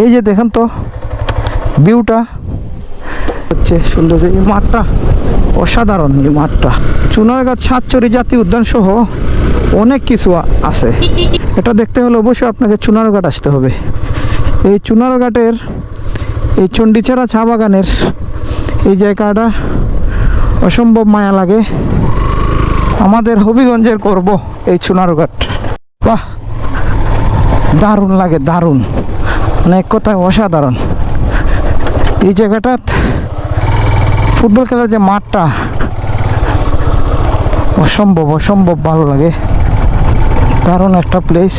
এই যে দেখেন তো ভিউটা হচ্ছে সুন্দর। এই মাঠটা অসাধারণ। এই মাঠটা চুনারগাছ সাতচরি জাতীয় উদ্যান সহ অনেক কিছু আছে। এটা দেখতে হলে অবশ্যই আপনাকে চুনারঘাট আসতে হবে। এই চুনারঘাটের এই চণ্ডীছাড়া চা বাগানের এই জায়গাটা অসম্ভব মায়া লাগে। আমাদের হবিগঞ্জের করব এই চুনারঘাট। বাহ, দারুণ লাগে, দারুণ, মানে এক কথায় অসাধারণ। এই জায়গাটাত ফুটবল খেলার যে মাঠটা অসম্ভব অসম্ভব ভালো লাগে। দারুণ একটা প্লেস।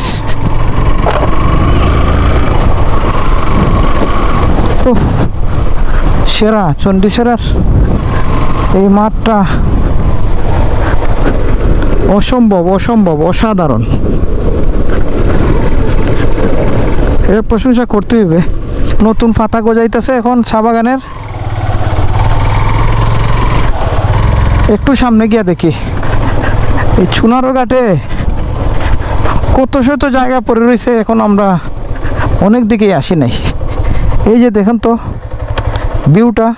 সেরা চণ্ডীছাড়ার এই মাঠটা অসম্ভব অসম্ভব অসাধারণ। এর প্রশংসা করতে হইবে। নতুন পাতা গজাইতেছে এখন চা বাগানের। একটু সামনে গিয়া দেখি এই চুনারঘাটে কত শত জায়গা পড়ে রয়েছে, এখন আমরা অনেক দিকেই আসি নাই। এই যে দেখেন তো ভিউটা।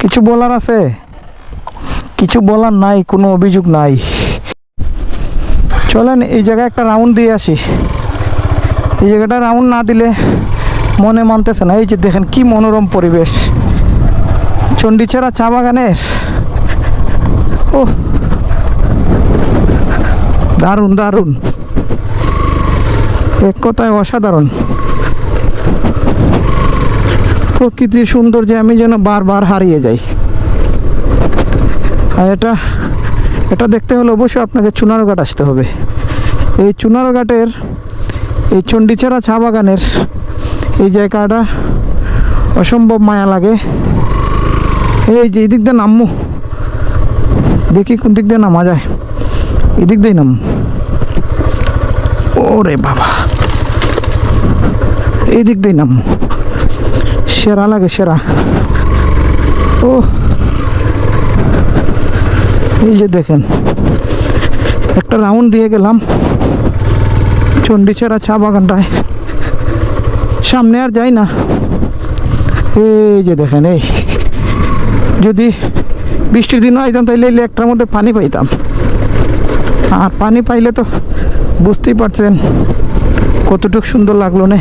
কিছু বলার আছে? কিছু বলার নাই, কোনো অভিযোগ নাই। চলেন এই জায়গায় একটা রাউন্ড দিয়ে আসি। এই জায়গাটা রাউন্ড না দিলে মনে মানতেছে না। এই যে দেখেন কি মনোরম পরিবেশ চণ্ডীছাড়া চা বাগানের। ও দারুণ দারুণ, এক কথায় অসাধারণ। প্রকৃতির সৌন্দর্যে আমি যেন বারবার হারিয়ে যাই। আর এটা দেখতে হলে অবশ্যই আপনাকে চুনারঘাট আসতে হবে। এই চুনারঘাটের এই চণ্ডীছাড়া চা বাগানের এই জায়গাটা অসম্ভব মায়া লাগে। এই যে এদিক দিয়ে নামবো, দেখি কোন দিক দিয়ে নামা যায়। এদিক দিয়ে নাম। ওরে বাবা, এই দিক দিয়ে নাম। সেরা লাগে, সেরা। ও এই যে দেখেন একটা রাউন্ড দিয়ে গেলাম চণ্ডীছাড়া চা বাগানটায়। সামনে আর যাই না। এই যে দেখেন, এই যদি বৃষ্টির দিনও আইতাম তাইলে এই লেকটার মধ্যে পানি পাইতাম। আর পানি পাইলে তো বুঝতেই পারছেন কতটুকু সুন্দর লাগলো না।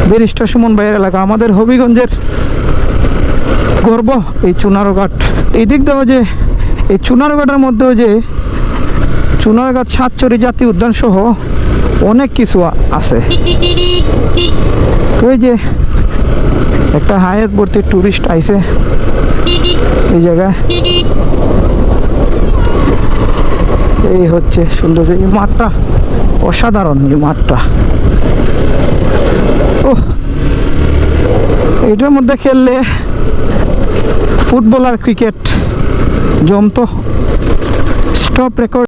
ব্যারিস্টার সুমন ভাইয়ের এলাকা, আমাদের হবিগঞ্জের গর্ব এই চুনারঘাট। এই দিক দিয়েও যে এই চুনারঘাটের মধ্যেও যে চুনারঘাট সাতচরি জাতীয় উদ্যান সহ অনেক কিছু আছে। ওই যে একটা হায়াত ভর্তি টুরিস্ট আইছে এই জায়গায়। এই হচ্ছে সৌন্দর্য। এই মাঠটা অসাধারণ। এই মাঠটা ও এইটার মধ্যে খেললে ফুটবল আর ক্রিকেট জমতো। Stop record.